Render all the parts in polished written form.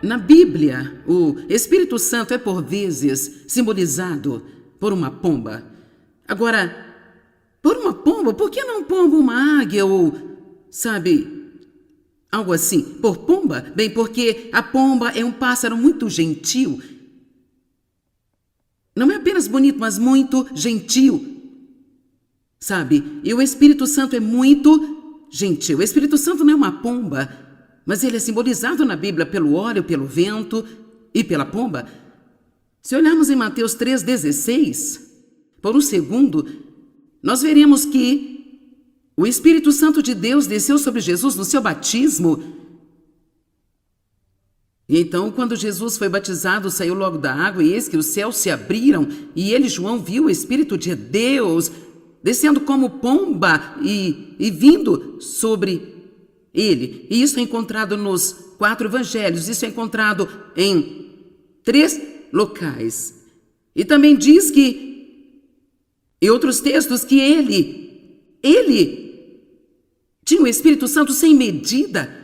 na Bíblia, o Espírito Santo é por vezes simbolizado por uma pomba. Agora, por uma pomba, por que não pomba uma águia ou, sabe, algo assim? Por pomba? Bem, porque a pomba é um pássaro muito gentil. Não é apenas bonito, mas muito gentil, sabe? E o Espírito Santo é muito gentil. O Espírito Santo não é uma pomba, mas ele é simbolizado na Bíblia pelo óleo, pelo vento e pela pomba. Se olharmos em Mateus 3,16, por um segundo, nós veremos que o Espírito Santo de Deus desceu sobre Jesus no seu batismo. E então, quando Jesus foi batizado, saiu logo da água, e eis que os céus se abriram, e ele, João, viu o Espírito de Deus descendo como pomba e vindo sobre ele. E isso é encontrado nos 4 evangelhos, isso é encontrado em 3 locais. E também diz que, em outros textos, que ele tinha o Espírito Santo sem medida,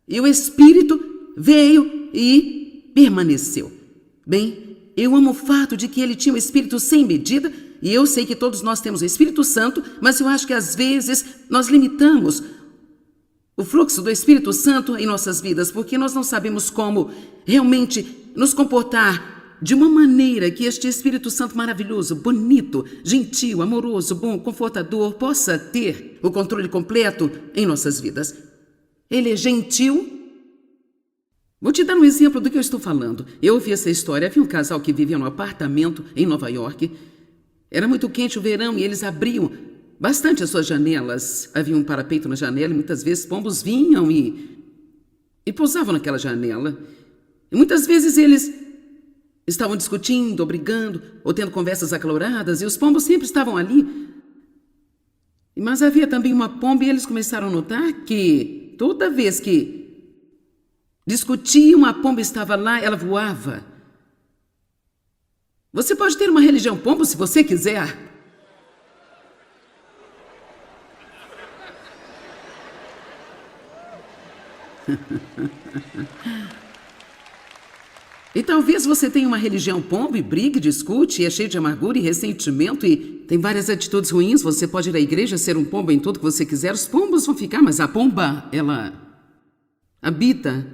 e o Espírito veio e permaneceu. Bem, eu amo o fato de que ele tinha o Espírito sem medida, e eu sei que todos nós temos o Espírito Santo, mas eu acho que às vezes nós limitamos o fluxo do Espírito Santo em nossas vidas, porque nós não sabemos como realmente nos comportar de uma maneira que este Espírito Santo maravilhoso, bonito, gentil, amoroso, bom, confortador, possa ter o controle completo em nossas vidas. Ele é gentil. Vou te dar um exemplo do que eu estou falando. Eu ouvi essa história. Havia um casal que vivia num apartamento em Nova York. Era muito quente o verão e eles abriam bastante as suas janelas. Havia um parapeito na janela e muitas vezes pombos vinham e pousavam naquela janela. E muitas vezes eles estavam discutindo, ou brigando, ou tendo conversas acaloradas, e os pombos sempre estavam ali. Mas havia também uma pomba e eles começaram a notar que toda vez que discutiam, a pomba estava lá, ela voava. Você pode ter uma religião pombo se você quiser. E talvez você tenha uma religião pombo e brigue, discute, e é cheio de amargura e ressentimento e tem várias atitudes ruins. Você pode ir à igreja, ser um pombo em tudo que você quiser. Os pombos vão ficar, mas a pomba, ela habita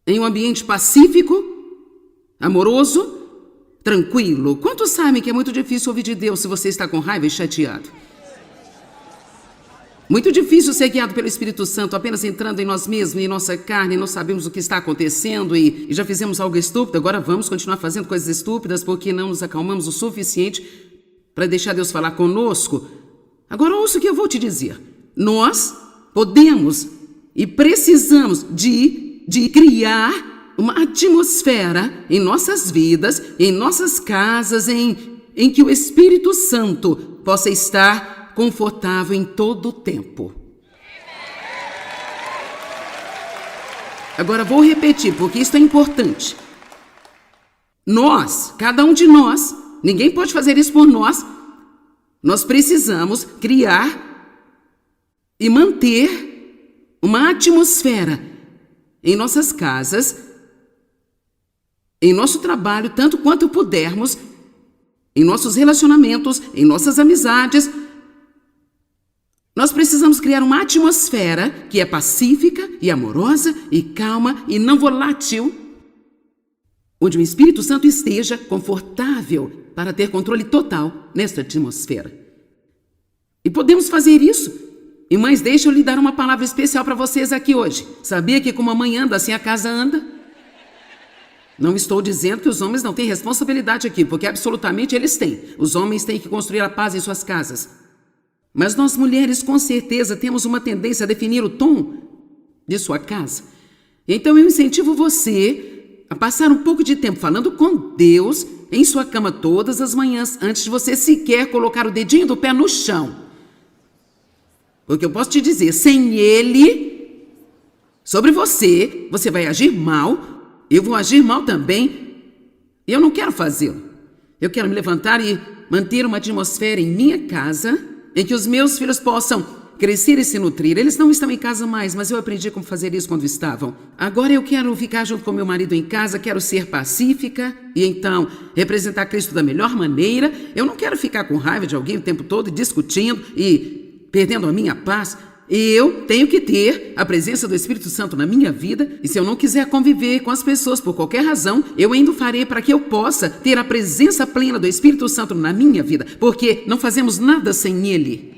em um ambiente pacífico, amoroso, tranquilo. Quantos sabem que é muito difícil ouvir de Deus se você está com raiva e chateado? Muito difícil ser guiado pelo Espírito Santo, apenas entrando em nós mesmos, em nossa carne, não sabemos o que está acontecendo e já fizemos algo estúpido, agora vamos continuar fazendo coisas estúpidas porque não nos acalmamos o suficiente para deixar Deus falar conosco. Agora ouça o que eu vou te dizer. Nós podemos e precisamos de criar uma atmosfera em nossas vidas, em nossas casas, em que o Espírito Santo possa estar confortável em todo o tempo. Agora vou repetir, porque isso é importante. Nós, cada um de nós, ninguém pode fazer isso por nós. Nós precisamos criar e manter uma atmosfera em nossas casas, em nosso trabalho, tanto quanto pudermos, em nossos relacionamentos, em nossas amizades. Nós precisamos criar uma atmosfera que é pacífica e amorosa e calma e não volátil, onde o Espírito Santo esteja confortável para ter controle total nesta atmosfera. E podemos fazer isso. E mães, deixa eu lhe dar uma palavra especial para vocês aqui hoje. Sabia que como a mãe anda, assim a casa anda? Não estou dizendo que os homens não têm responsabilidade aqui, porque absolutamente eles têm. Os homens têm que construir a paz em suas casas. Mas nós mulheres, com certeza, temos uma tendência a definir o tom de sua casa. Então eu incentivo você a passar um pouco de tempo falando com Deus em sua cama todas as manhãs, antes de você sequer colocar o dedinho do pé no chão. Porque eu posso te dizer, sem Ele, sobre você, você vai agir mal, eu vou agir mal também, e eu não quero fazê-lo. Eu quero me levantar e manter uma atmosfera em minha casa em que os meus filhos possam crescer e se nutrir. Eles não estão em casa mais, mas eu aprendi como fazer isso quando estavam. Agora eu quero ficar junto com meu marido em casa, quero ser pacífica e então representar Cristo da melhor maneira. Eu não quero ficar com raiva de alguém o tempo todo, discutindo e perdendo a minha paz. Eu tenho que ter a presença do Espírito Santo na minha vida, e se eu não quiser conviver com as pessoas por qualquer razão, eu ainda o farei para que eu possa ter a presença plena do Espírito Santo na minha vida, porque não fazemos nada sem Ele.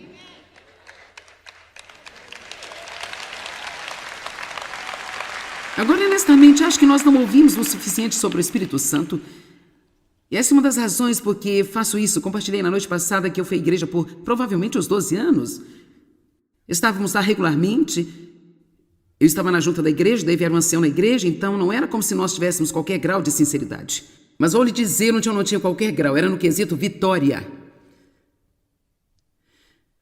Agora, honestamente, acho que nós não ouvimos o suficiente sobre o Espírito Santo. E essa é uma das razões porque faço isso. Compartilhei na noite passada que eu fui à igreja por provavelmente uns 12 anos. Estávamos lá regularmente. Eu estava na junta da igreja, daí vieram um ancião na igreja, então não era como se nós tivéssemos qualquer grau de sinceridade. Mas vou lhe dizer onde eu não tinha qualquer grau, era no quesito vitória.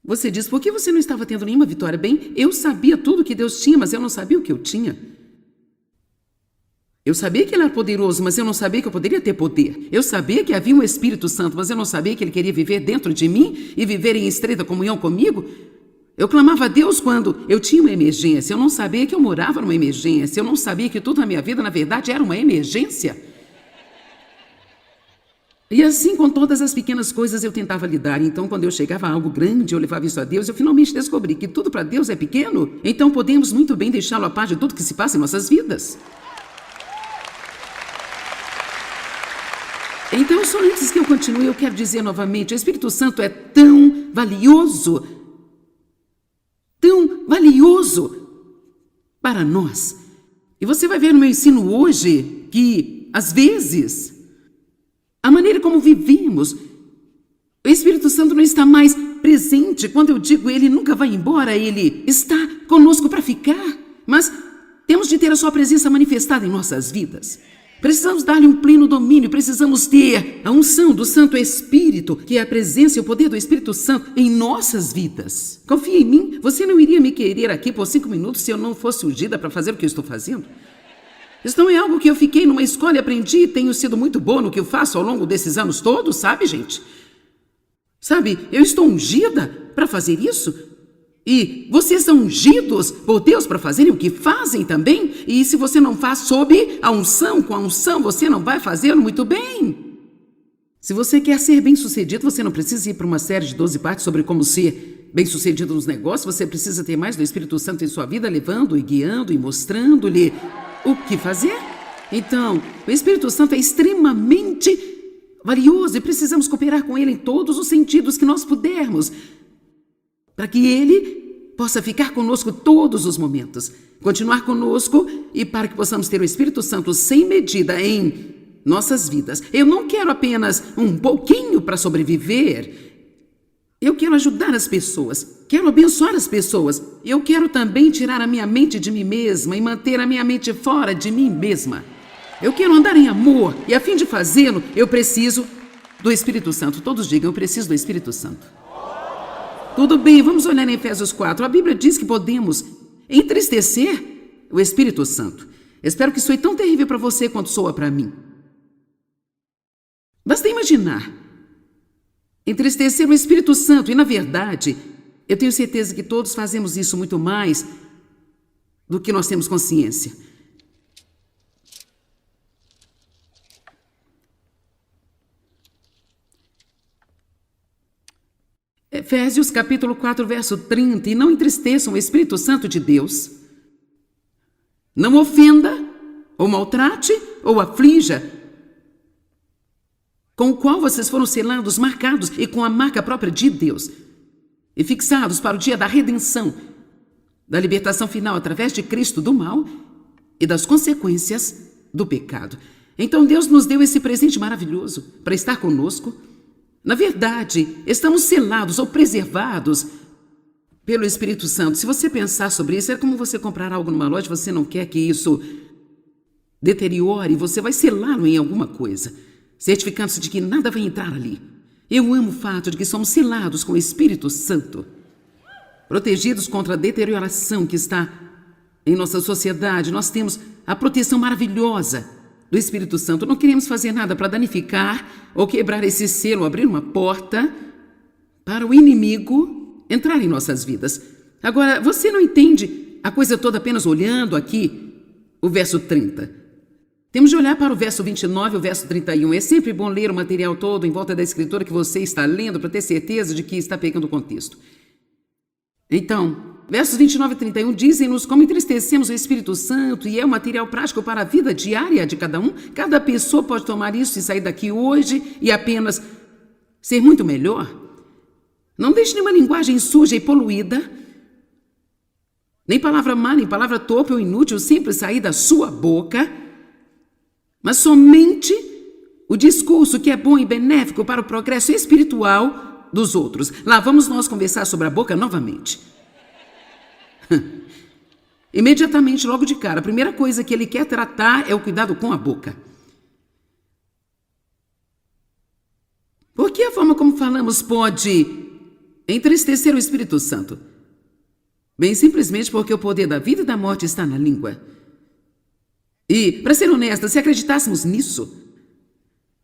Você diz, por que você não estava tendo nenhuma vitória? Bem, eu sabia tudo que Deus tinha, mas eu não sabia o que eu tinha. Eu sabia que Ele era poderoso, mas eu não sabia que eu poderia ter poder. Eu sabia que havia um Espírito Santo, mas eu não sabia que Ele queria viver dentro de mim e viver em estreita comunhão comigo. Eu clamava a Deus quando eu tinha uma emergência. Eu não sabia que eu morava numa emergência. Eu não sabia que tudo na minha vida, na verdade, era uma emergência. E assim, com todas as pequenas coisas, eu tentava lidar. Então, quando eu chegava a algo grande, eu levava isso a Deus, eu finalmente descobri que tudo para Deus é pequeno. Então, podemos muito bem deixá-lo a par de tudo que se passa em nossas vidas. Então, só antes que eu continue, eu quero dizer novamente, o Espírito Santo é tão valioso para nós. E você vai ver no meu ensino hoje que, às vezes, a maneira como vivemos, o Espírito Santo não está mais presente. Quando eu digo ele nunca vai embora, ele está conosco para ficar. Mas temos de ter a sua presença manifestada em nossas vidas. Precisamos dar-lhe um pleno domínio, precisamos ter a unção do Santo Espírito, que é a presença e o poder do Espírito Santo em nossas vidas. Confia em mim, você não iria me querer aqui por 5 minutos se eu não fosse ungida para fazer o que eu estou fazendo? Isso não é algo que eu fiquei numa escola e aprendi e tenho sido muito boa no que eu faço ao longo desses anos todos, sabe, gente? Sabe, eu estou ungida para fazer isso. E vocês são ungidos por Deus para fazerem o que fazem também. E se você não faz sob a unção, com a unção, você não vai fazê-lo muito bem. Se você quer ser bem-sucedido, você não precisa ir para uma série de 12 partes sobre como ser bem-sucedido nos negócios. Você precisa ter mais do Espírito Santo em sua vida, levando e guiando e mostrando-lhe o que fazer. Então, o Espírito Santo é extremamente valioso e precisamos cooperar com ele em todos os sentidos que nós pudermos, para que Ele possa ficar conosco todos os momentos, continuar conosco e para que possamos ter o Espírito Santo sem medida em nossas vidas. Eu não quero apenas um pouquinho para sobreviver. Eu quero ajudar as pessoas, quero abençoar as pessoas. Eu quero também tirar a minha mente de mim mesma e manter a minha mente fora de mim mesma. Eu quero andar em amor e a fim de fazê-lo, eu preciso do Espírito Santo. Todos digam, eu preciso do Espírito Santo. Tudo bem, vamos olhar em Efésios 4. A Bíblia diz que podemos entristecer o Espírito Santo. Espero que soe tão terrível para você quanto soa para mim. Basta imaginar entristecer o Espírito Santo. E, na verdade, eu tenho certeza que todos fazemos isso muito mais do que nós temos consciência. Efésios capítulo 4, verso 30. E não entristeçam o Espírito Santo de Deus. Não ofenda, ou maltrate, ou aflija, com o qual vocês foram selados, marcados e com a marca própria de Deus, e fixados para o dia da redenção, da libertação final através de Cristo do mal e das consequências do pecado. Então Deus nos deu esse presente maravilhoso para estar conosco. Na verdade, estamos selados ou preservados pelo Espírito Santo. Se você pensar sobre isso, é como você comprar algo numa loja, você não quer que isso deteriore, você vai selá-lo em alguma coisa, certificando-se de que nada vai entrar ali. Eu amo o fato de que somos selados com o Espírito Santo, protegidos contra a deterioração que está em nossa sociedade. Nós temos a proteção maravilhosa do Espírito Santo. Não queremos fazer nada para danificar ou quebrar esse selo, abrir uma porta para o inimigo entrar em nossas vidas. Agora, você não entende a coisa toda apenas olhando aqui o verso 30. Temos de olhar para o verso 29 e o verso 31. É sempre bom ler o material todo em volta da escritura que você está lendo para ter certeza de que está pegando o contexto. Então, versos 29 e 31 dizem-nos como entristecemos o Espírito Santo e é um material prático para a vida diária de cada um. Cada pessoa pode tomar isso e sair daqui hoje e apenas ser muito melhor. Não deixe nenhuma linguagem suja e poluída, nem palavra má, nem palavra torpe ou inútil sempre sair da sua boca, mas somente o discurso que é bom e benéfico para o progresso espiritual dos outros. Lá vamos nós conversar sobre a boca novamente. Imediatamente, logo de cara, a primeira coisa que ele quer tratar é o cuidado com a boca. Porque a forma como falamos pode entristecer o Espírito Santo? Bem simplesmente porque o poder da vida e da morte está na língua. E, para ser honesta, se acreditássemos nisso,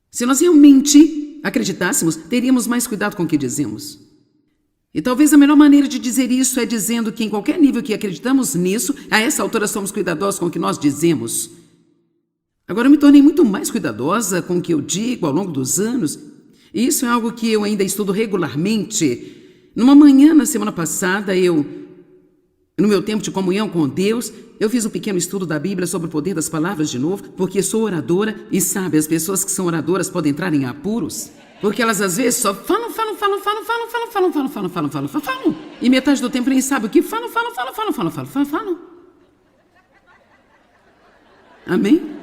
se nós realmente acreditássemos, teríamos mais cuidado com o que dizemos. E talvez a melhor maneira de dizer isso é dizendo que em qualquer nível que acreditamos nisso, a essa altura somos cuidadosos com o que nós dizemos. Agora eu me tornei muito mais cuidadosa com o que eu digo ao longo dos anos, e isso é algo que eu ainda estudo regularmente. Numa manhã, na semana passada, no meu tempo de comunhão com Deus, eu fiz um pequeno estudo da Bíblia sobre o poder das palavras de novo, porque sou oradora e sabe, as pessoas que são oradoras podem entrar em apuros, porque elas às vezes só falam. E metade do tempo nem sabe o que falam. Amém?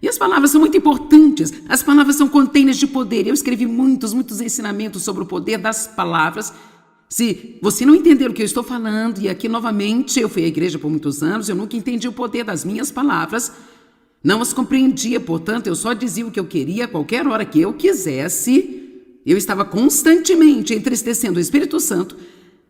E as palavras são muito importantes. As palavras são containers de poder. Eu escrevi muitos ensinamentos sobre o poder das palavras. Se você não entender o que eu estou falando, e aqui novamente, eu fui à igreja por muitos anos, eu nunca entendi o poder das minhas palavras. Não as compreendia, portanto, eu só dizia o que eu queria a qualquer hora que eu quisesse. Eu estava constantemente entristecendo o Espírito Santo,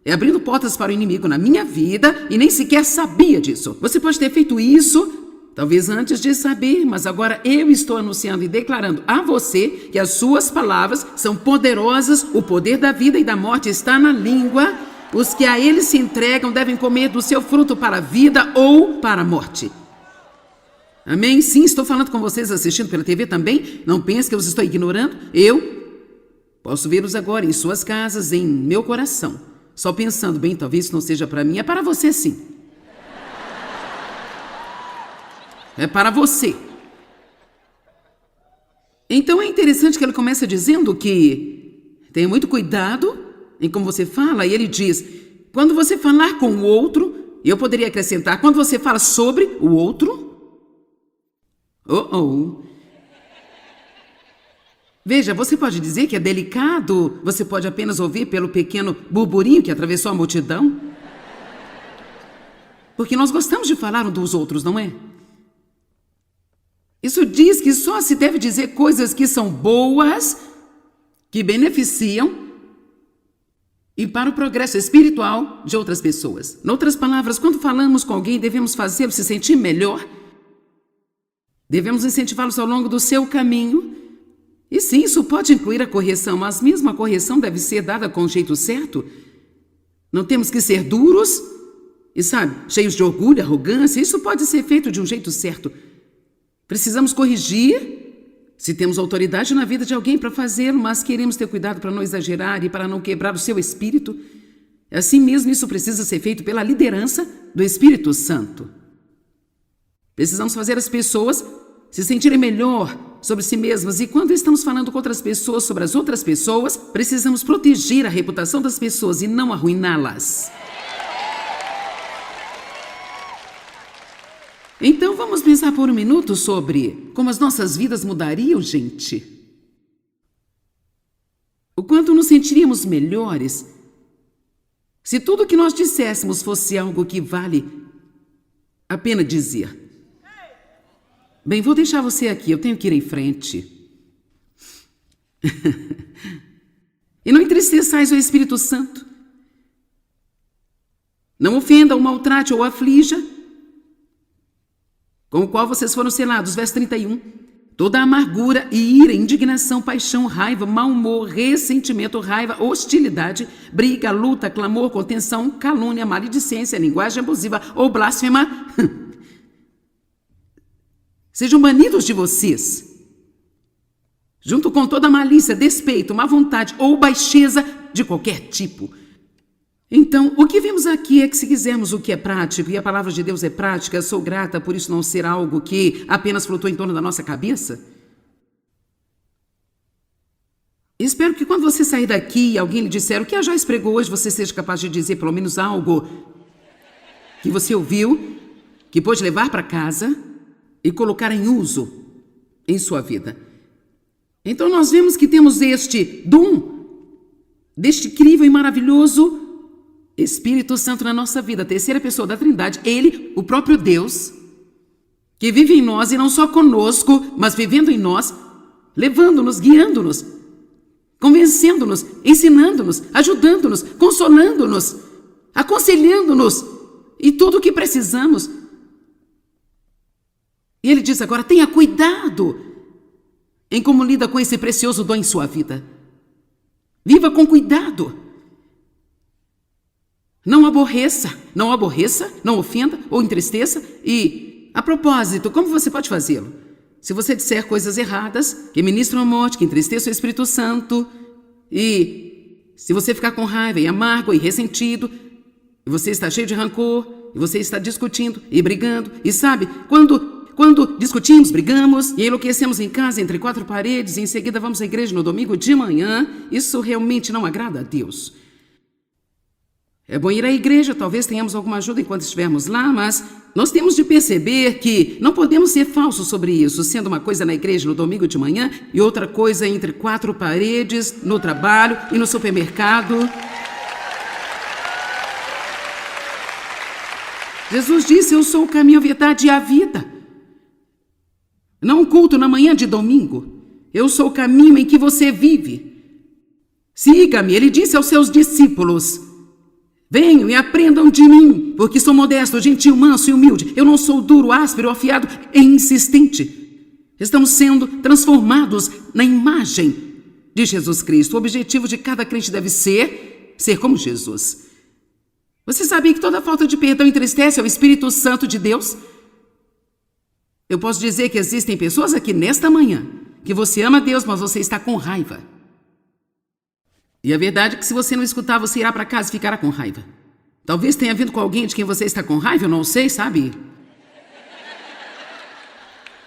abrindo portas para o inimigo na minha vida e nem sequer sabia disso. Você pode ter feito isso talvez antes de saber, mas agora eu estou anunciando e declarando a você que as suas palavras são poderosas, o poder da vida e da morte está na língua. Os que a ele se entregam devem comer do seu fruto para a vida ou para a morte. Amém? Sim, estou falando com vocês assistindo pela TV também. Não pense que eu os estou ignorando. Eu posso vê-los agora em suas casas, em meu coração. Só pensando, bem, talvez isso não seja para mim, é para você sim. É para você. Então é interessante que ele começa dizendo que tenha muito cuidado em como você fala. E ele diz, quando você falar com o outro, eu poderia acrescentar, quando você fala sobre o outro. Veja, você pode dizer que é delicado, você pode apenas ouvir pelo pequeno burburinho que atravessou a multidão. Porque nós gostamos de falar um dos outros, não é? Isso diz que só se deve dizer coisas que são boas, que beneficiam e para o progresso espiritual de outras pessoas. Em outras palavras, quando falamos com alguém, devemos fazê-lo se sentir melhor. Devemos incentivá-los ao longo do seu caminho. E sim, isso pode incluir a correção, mas mesmo a correção deve ser dada com o jeito certo. Não temos que ser duros e, sabe, cheios de orgulho, arrogância. Isso pode ser feito de um jeito certo. Precisamos corrigir, se temos autoridade na vida de alguém para fazê-lo, mas queremos ter cuidado para não exagerar e para não quebrar o seu espírito. Assim mesmo, isso precisa ser feito pela liderança do Espírito Santo. Precisamos fazer as pessoas se sentirem melhor sobre si mesmas. E quando estamos falando com outras pessoas sobre as outras pessoas, precisamos proteger a reputação das pessoas e não arruiná-las. Então vamos pensar por um minuto sobre como as nossas vidas mudariam, gente. O quanto nos sentiríamos melhores se tudo o que nós disséssemos fosse algo que vale a pena dizer. Bem, vou deixar você aqui, eu tenho que ir em frente. E não entristeçais o Espírito Santo. Não ofenda, ou maltrate, ou aflija, com o qual vocês foram selados. Verso 31. toda amargura e ira, indignação, paixão, raiva, mau humor, ressentimento, raiva, hostilidade, briga, luta, clamor, contenção, calúnia, maledicência, linguagem abusiva ou blasfema, sejam banidos de vocês, junto com toda malícia, despeito, má vontade ou baixeza de qualquer tipo. Então, o que vemos aqui é que se quisermos o que é prático, e a palavra de Deus é prática, sou grata por isso não ser algo que apenas flutua em torno da nossa cabeça. Espero que quando você sair daqui e alguém lhe disser o que a Joyce pregou hoje, você seja capaz de dizer pelo menos algo que você ouviu, que pôde levar para casa e colocar em uso em sua vida. Então nós vemos que temos este dom, deste incrível e maravilhoso Espírito Santo na nossa vida, a terceira pessoa da Trindade, Ele, o próprio Deus, que vive em nós e não só conosco, mas vivendo em nós, levando-nos, guiando-nos, convencendo-nos, ensinando-nos, ajudando-nos, consolando-nos, aconselhando-nos e tudo o que precisamos. E Ele diz agora, tenha cuidado em como lida com esse precioso dom em sua vida. Viva com cuidado. Não aborreça, não ofenda ou entristeça. E, a propósito, como você pode fazê-lo? Se você disser coisas erradas, que ministram a morte, que entristeçam o Espírito Santo, e se você ficar com raiva e amargo e ressentido, e você está cheio de rancor, e você está discutindo e brigando, e sabe, quando discutimos, brigamos e enlouquecemos em casa entre quatro paredes e em seguida vamos à igreja no domingo de manhã, isso realmente não agrada a Deus. É bom ir à igreja, talvez tenhamos alguma ajuda enquanto estivermos lá, mas nós temos de perceber que não podemos ser falsos sobre isso, sendo uma coisa na igreja no domingo de manhã e outra coisa entre quatro paredes, no trabalho e no supermercado. Jesus disse, eu sou o caminho, a verdade e a vida. Não um culto na manhã de domingo. Eu sou o caminho em que você vive. Siga-me, ele disse aos seus discípulos. Venham e aprendam de mim, porque sou modesto, gentil, manso e humilde. Eu não sou duro, áspero, afiado e insistente. Estamos sendo transformados na imagem de Jesus Cristo. O objetivo de cada crente deve ser como Jesus. Você sabia que toda falta de perdão entristece ao Espírito Santo de Deus? Eu posso dizer que existem pessoas aqui nesta manhã que você ama Deus, mas você está com raiva. E a verdade é que se você não escutar, você irá para casa e ficará com raiva. Talvez tenha vindo com alguém de quem você está com raiva, eu não sei, sabe?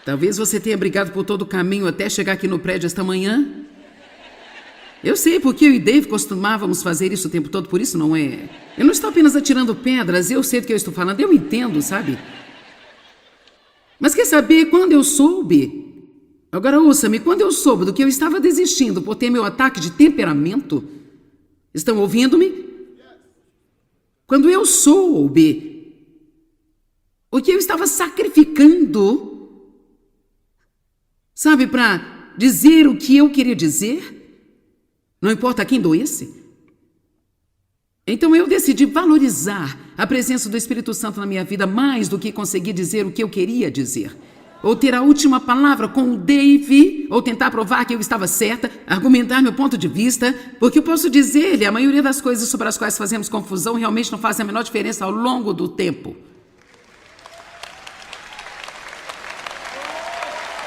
Talvez você tenha brigado por todo o caminho até chegar aqui no prédio esta manhã. Eu sei, porque eu e Dave costumávamos fazer isso o tempo todo, por isso não é... Eu não estou apenas atirando pedras, eu sei do que eu estou falando, eu entendo, sabe? Mas quer saber, quando eu soube... Agora ouça-me, quando eu soube do que eu estava desistindo por ter meu ataque de temperamento, estão ouvindo-me? Quando eu soube o que eu estava sacrificando, sabe, para dizer o que eu queria dizer, não importa quem doesse, então eu decidi valorizar a presença do Espírito Santo na minha vida mais do que conseguir dizer o que eu queria dizer. Ou ter a última palavra com o Dave, ou tentar provar que eu estava certa, argumentar meu ponto de vista, porque eu posso dizer-lhe, a maioria das coisas sobre as quais fazemos confusão realmente não fazem a menor diferença ao longo do tempo.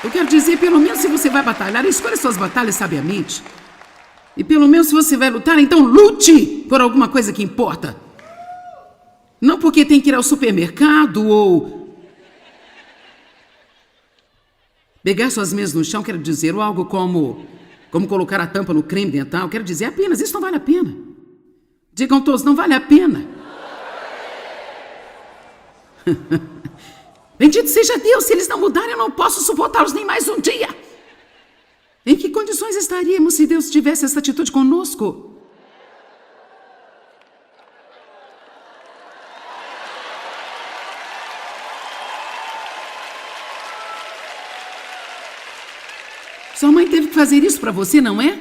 Eu quero dizer, pelo menos se você vai batalhar, escolha suas batalhas sabiamente. E pelo menos se você vai lutar, então lute por alguma coisa que importa. Não porque tem que ir ao supermercado ou... pegar suas mãos no chão, quero dizer, ou algo como colocar a tampa no creme dental, quero dizer apenas, isso não vale a pena. Digam todos, não vale a pena. Bendito seja Deus, se eles não mudarem, eu não posso suportá-los nem mais um dia. Em que condições estaríamos se Deus tivesse essa atitude conosco? Sua mãe teve que fazer isso para você, não é?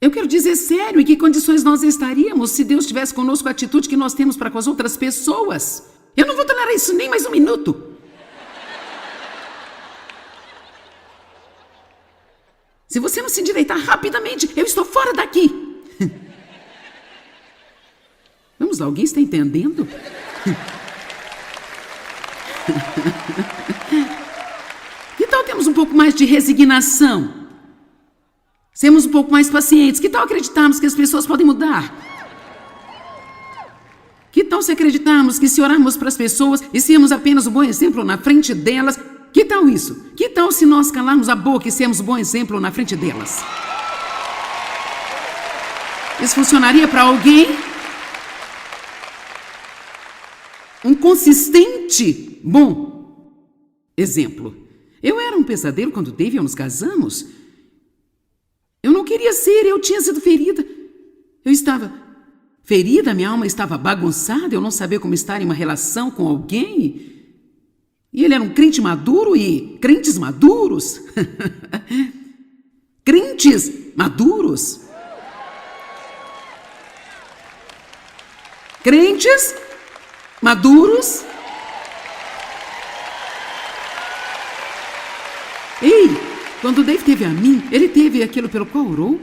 Eu quero dizer sério, em que condições nós estaríamos se Deus tivesse conosco a atitude que nós temos para com as outras pessoas? Eu não vou tolerar isso nem mais um minuto. Se você não se endireitar rapidamente, eu estou fora daqui. Vamos lá, alguém está entendendo? Que tal termos um pouco mais de resignação? Sermos um pouco mais pacientes? Que tal acreditarmos que as pessoas podem mudar? Que tal se acreditarmos que se orarmos para as pessoas e sermos apenas um bom exemplo na frente delas? Que tal isso? Que tal se nós calarmos a boca e sermos um bom exemplo na frente delas? Isso funcionaria para alguém? Um consistente, bom exemplo. Eu era um pesadelo quando Dave e eu nos casamos. Eu não queria ser, eu tinha sido ferida. Eu estava ferida, minha alma estava bagunçada, eu não sabia como estar em uma relação com alguém. E ele era um crente maduro e crentes maduros. Crentes maduros. Crentes maduros. Ei, quando Dave teve a mim, ele teve aquilo pelo qual orou.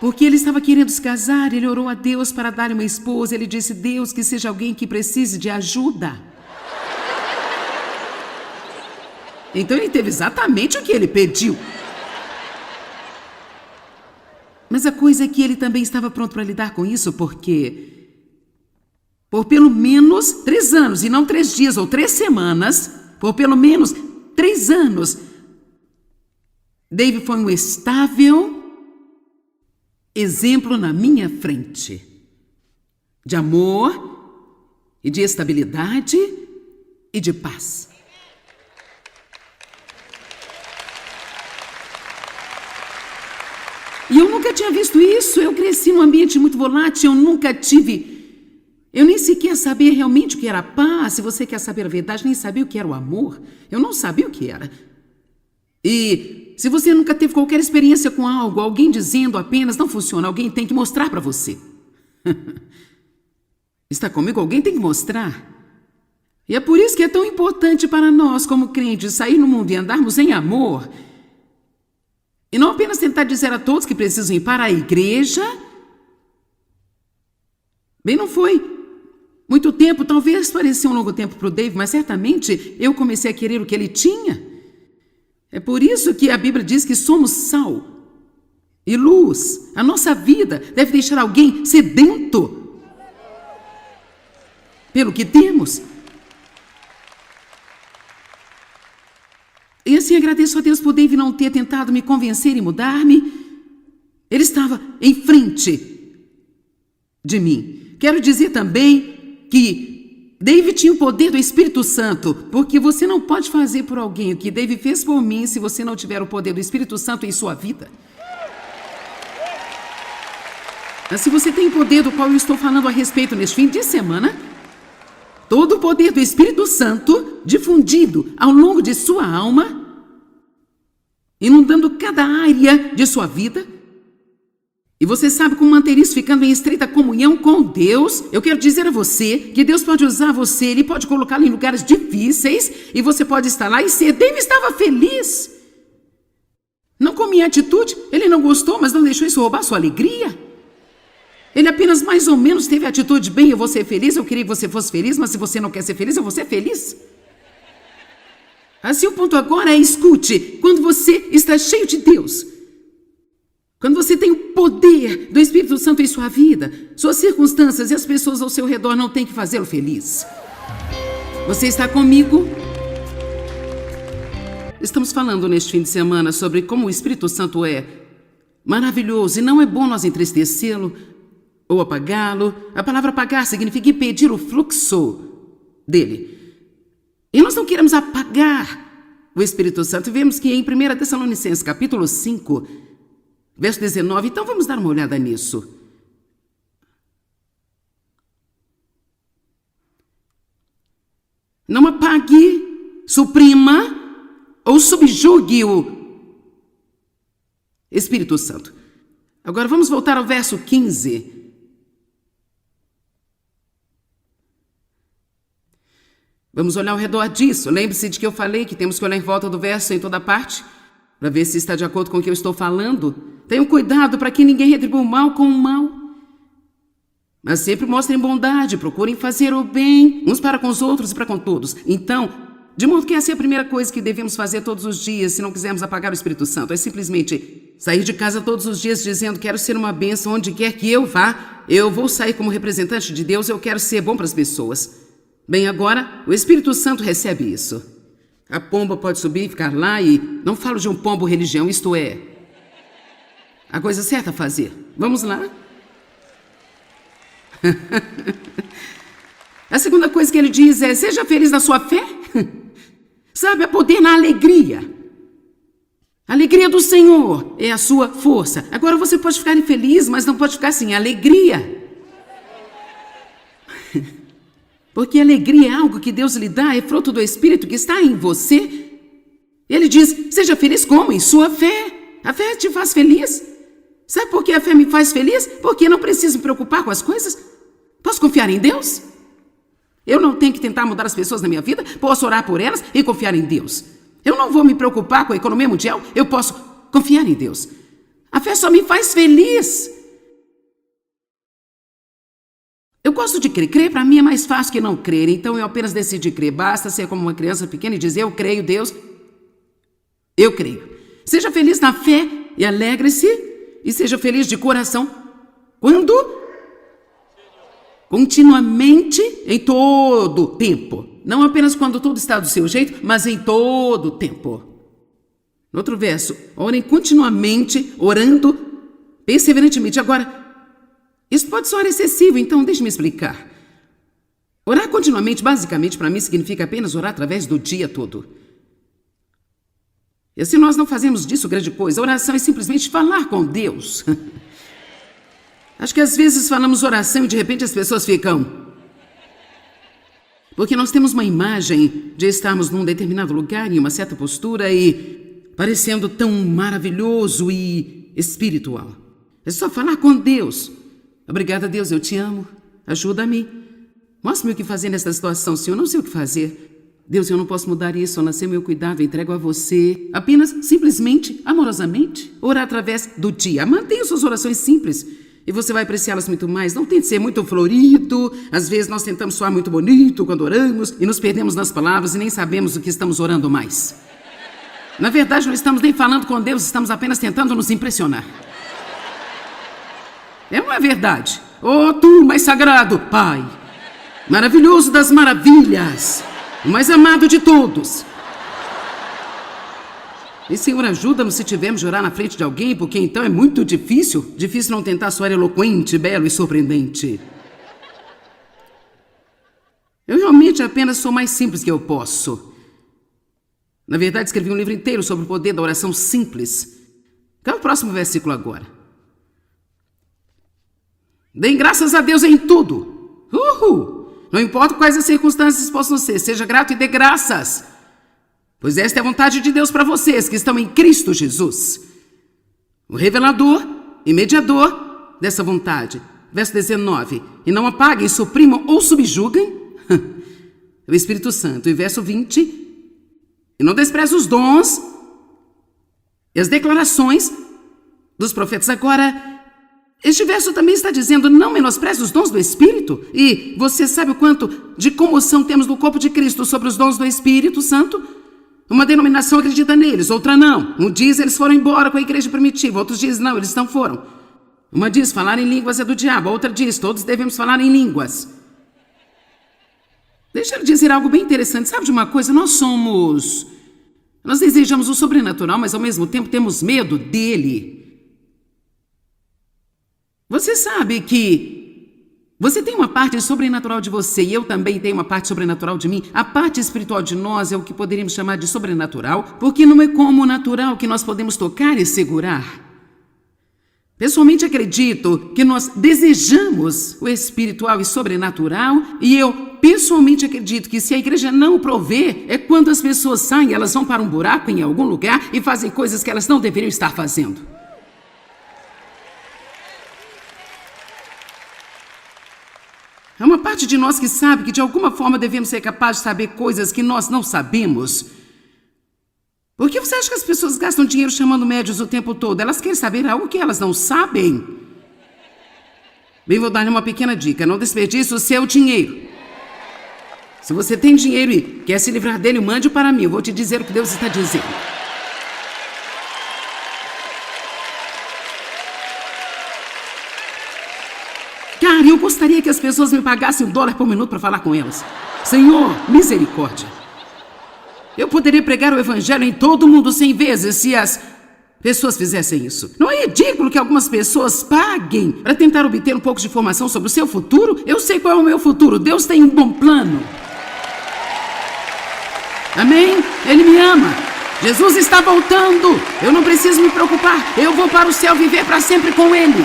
Porque ele estava querendo se casar, ele orou a Deus para dar uma esposa. Ele disse, Deus, que seja alguém que precise de ajuda. Então ele teve exatamente o que ele pediu. Mas a coisa é que ele também estava pronto para lidar com isso, porque por pelo menos 3 anos, e não 3 dias ou 3 semanas, por pelo menos 3 anos, Dave foi um estável exemplo na minha frente de amor e de estabilidade e de paz. E eu nunca tinha visto isso. Eu cresci num ambiente muito volátil, eu nem sequer sabia realmente o que era paz. Se você quer saber a verdade, nem sabia o que era o amor. Eu não sabia o que era. E se você nunca teve qualquer experiência com algo, alguém dizendo apenas não funciona, alguém tem que mostrar para você. Está comigo? Alguém tem que mostrar. E é por isso que é tão importante para nós, como crentes, sair no mundo e andarmos em amor. E não apenas tentar dizer a todos que precisam ir para a igreja. Bem, não foi muito tempo, talvez parecia um longo tempo para o Dave, mas certamente eu comecei a querer o que ele tinha. É por isso que a Bíblia diz que somos sal e luz. A nossa vida deve deixar alguém sedento pelo que temos. E assim agradeço a Deus por Dave não ter tentado me convencer e mudar-me. Ele estava em frente de mim. Quero dizer também que Dave tinha o poder do Espírito Santo, porque você não pode fazer por alguém o que Dave fez por mim se você não tiver o poder do Espírito Santo em sua vida. Mas se você tem o poder do qual eu estou falando a respeito neste fim de semana, todo o poder do Espírito Santo difundido ao longo de sua alma, inundando cada área de sua vida, e você sabe como manter isso ficando em estreita comunhão com Deus. Eu quero dizer a você que Deus pode usar você, Ele pode colocá-lo em lugares difíceis e você pode estar lá e ser. Dave estava feliz. Não com minha atitude, ele não gostou, mas não deixou isso roubar sua alegria. Ele apenas mais ou menos teve a atitude, bem, eu vou ser feliz, eu queria que você fosse feliz, mas se você não quer ser feliz, eu vou ser feliz. Assim o ponto agora é, escute, quando você está cheio de Deus, quando você tem o poder do Espírito Santo em sua vida, suas circunstâncias e as pessoas ao seu redor não têm que fazê-lo feliz. Você está comigo? Estamos falando neste fim de semana sobre como o Espírito Santo é maravilhoso e não é bom nós entristecê-lo ou apagá-lo. A palavra apagar significa impedir o fluxo dele. E nós não queremos apagar o Espírito Santo. Vemos que em 1 Tessalonicenses, capítulo 5, verso 19, então vamos dar uma olhada nisso. Não apague, suprima ou subjugue-o Espírito Santo. Agora vamos voltar ao verso 15. Vamos olhar ao redor disso. Lembre-se de que eu falei que temos que olhar em volta do verso em toda parte, para ver se está de acordo com o que eu estou falando. Tenham cuidado para que ninguém retribua o mal com o mal. Mas sempre mostrem bondade, procurem fazer o bem, uns para com os outros e para com todos. Então, de modo que essa é a primeira coisa que devemos fazer todos os dias, se não quisermos apagar o Espírito Santo. É simplesmente sair de casa todos os dias dizendo: quero ser uma bênção onde quer que eu vá. Eu vou sair como representante de Deus, eu quero ser bom para as pessoas. Bem, agora, o Espírito Santo recebe isso. A pomba pode subir e ficar lá e... Não falo de um pombo religião, isto é... a coisa certa a fazer. Vamos lá. A segunda coisa que ele diz é: seja feliz na sua fé. Sabe, há poder na alegria. A alegria do Senhor é a sua força. Agora você pode ficar infeliz, mas não pode ficar sem alegria. Porque a alegria é algo que Deus lhe dá, é fruto do Espírito que está em você. Ele diz: seja feliz como? Em sua fé. A fé te faz feliz. Sabe por que a fé me faz feliz? Porque eu não preciso me preocupar com as coisas. Posso confiar em Deus? Eu não tenho que tentar mudar as pessoas na minha vida. Posso orar por elas e confiar em Deus. Eu não vou me preocupar com a economia mundial. Eu posso confiar em Deus. A fé só me faz feliz. Eu gosto de crer. Crer para mim é mais fácil que não crer. Então eu apenas decidi crer. Basta ser como uma criança pequena e dizer: eu creio, Deus. Eu creio. Seja feliz na fé e alegre-se. E seja feliz de coração. Quando? Continuamente, em todo o tempo. Não apenas quando tudo está do seu jeito, mas em todo o tempo. No outro verso: orem continuamente, orando perseverantemente. Agora, isso pode soar excessivo, então deixe-me explicar. Orar continuamente, basicamente, para mim, significa apenas orar através do dia todo. E assim nós não fazemos disso grande coisa. A oração é simplesmente falar com Deus. Acho que às vezes falamos oração e de repente as pessoas ficam... Porque nós temos uma imagem de estarmos num determinado lugar, em uma certa postura e parecendo tão maravilhoso e espiritual. É só falar com Deus. Obrigada, Deus, eu te amo. Ajuda-me. Mostre-me o que fazer nessa situação, se eu não sei o que fazer. Deus, eu não posso mudar isso, a não ser meu cuidado, entrego a você. Apenas, simplesmente, amorosamente, orar através do dia. Mantenha suas orações simples e você vai apreciá-las muito mais. Não tente ser muito florido. Às vezes nós tentamos soar muito bonito quando oramos e nos perdemos nas palavras e nem sabemos o que estamos orando mais. Na verdade, não estamos nem falando com Deus, estamos apenas tentando nos impressionar. Não é verdade? Oh, tu, mais sagrado Pai, maravilhoso das maravilhas, o mais amado de todos. E, Senhor, ajuda-nos se tivermos de orar na frente de alguém, porque então é muito difícil. Difícil não tentar soar eloquente, belo e surpreendente. Eu realmente apenas sou mais simples que eu posso. Na verdade, escrevi um livro inteiro sobre o poder da oração simples. Qual é o próximo versículo agora? Deem graças a Deus em tudo. Não importa quais as circunstâncias possam ser, seja grato e dê graças. Pois esta é a vontade de Deus para vocês que estão em Cristo Jesus, o revelador e mediador dessa vontade. Verso 19. E não apaguem, suprimam ou subjuguem o Espírito Santo. E verso 20. E não desprezem os dons e as declarações dos profetas. Agora, este verso também está dizendo: não menospreze os dons do Espírito. E você sabe o quanto de comoção temos no corpo de Cristo sobre os dons do Espírito Santo? Uma denominação acredita neles, outra não. Um diz eles foram embora com a igreja primitiva, outros diz não, eles não foram. Uma diz falar em línguas é do diabo, a outra diz todos devemos falar em línguas. Deixa eu dizer algo bem interessante. Sabe de uma coisa? Nós desejamos o sobrenatural, mas ao mesmo tempo temos medo dele. Você sabe que você tem uma parte sobrenatural de você e eu também tenho uma parte sobrenatural de mim. A parte espiritual de nós é o que poderíamos chamar de sobrenatural, porque não é como o natural que nós podemos tocar e segurar. Pessoalmente acredito que nós desejamos o espiritual e sobrenatural e eu pessoalmente acredito que se a igreja não o prover, é quando as pessoas saem, elas vão para um buraco em algum lugar e fazem coisas que elas não deveriam estar fazendo. É uma parte de nós que sabe que de alguma forma devemos ser capazes de saber coisas que nós não sabemos. Por que você acha que as pessoas gastam dinheiro chamando médios o tempo todo? Elas querem saber algo que elas não sabem. Bem, vou dar-lhe uma pequena dica. Não desperdice o seu dinheiro. Se você tem dinheiro e quer se livrar dele, mande-o para mim. Eu vou te dizer o que Deus está dizendo. Cara, eu gostaria que as pessoas me pagassem $1 por minuto para falar com elas. Senhor, misericórdia. Eu poderia pregar o evangelho em todo mundo 100 vezes se as pessoas fizessem isso. Não é ridículo que algumas pessoas paguem para tentar obter um pouco de informação sobre o seu futuro? Eu sei qual é o meu futuro. Deus tem um bom plano. Amém? Ele me ama. Jesus está voltando. Eu não preciso me preocupar. Eu vou para o céu viver para sempre com Ele.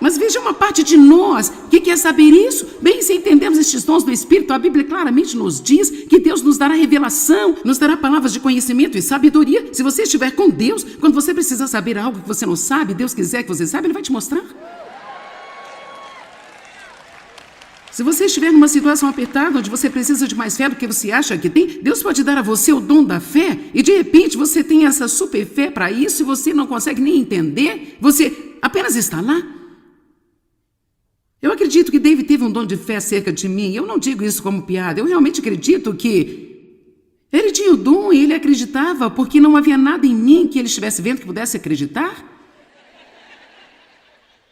Mas veja uma parte de nós que quer saber isso. Bem, se entendemos estes dons do Espírito, a Bíblia claramente nos diz que Deus nos dará revelação, nos dará palavras de conhecimento e sabedoria. Se você estiver com Deus, quando você precisar saber algo que você não sabe, Deus quiser que você saiba, Ele vai te mostrar. Se você estiver numa situação apertada, onde você precisa de mais fé do que você acha que tem, Deus pode dar a você o dom da fé, e de repente você tem essa super fé para isso e você não consegue nem entender, você apenas está lá. Eu acredito que David teve um dom de fé acerca de mim. Eu não digo isso como piada. Eu realmente acredito que ele tinha o dom e ele acreditava porque não havia nada em mim que ele estivesse vendo que pudesse acreditar.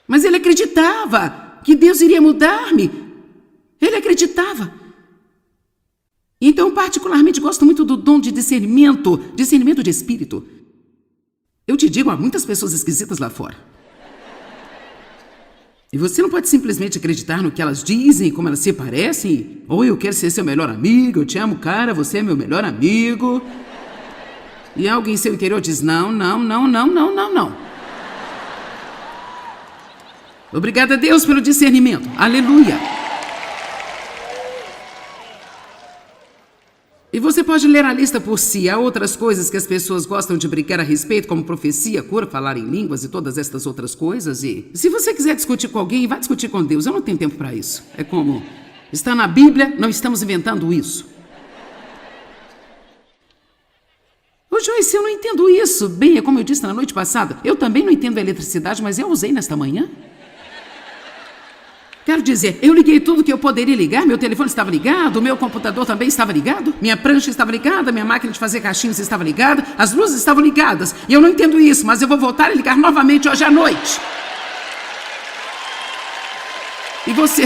Mas ele acreditava que Deus iria mudar-me. Ele acreditava. Então, particularmente, gosto muito do dom de discernimento de espírito. Eu te digo, há muitas pessoas esquisitas lá fora. E você não pode simplesmente acreditar no que elas dizem, como elas se parecem. Ou eu quero ser seu melhor amigo, eu te amo, cara, você é meu melhor amigo. E alguém em seu interior diz, não. Obrigada a Deus pelo discernimento. Aleluia. E você pode ler a lista por si. Há outras coisas que as pessoas gostam de brincar a respeito, como profecia, cura, falar em línguas e todas estas outras coisas. E se você quiser discutir com alguém, vai discutir com Deus. Eu não tenho tempo para isso. É como está na Bíblia, não estamos inventando isso. Ô Joyce, eu não entendo isso. Bem, é como eu disse na noite passada. Eu também não entendo a eletricidade, mas eu usei nesta manhã. Quero dizer, eu liguei tudo que eu poderia ligar, meu telefone estava ligado, meu computador também estava ligado, minha prancha estava ligada, minha máquina de fazer caixinhos estava ligada, as luzes estavam ligadas. E eu não entendo isso, mas eu vou voltar e ligar novamente hoje à noite. E você?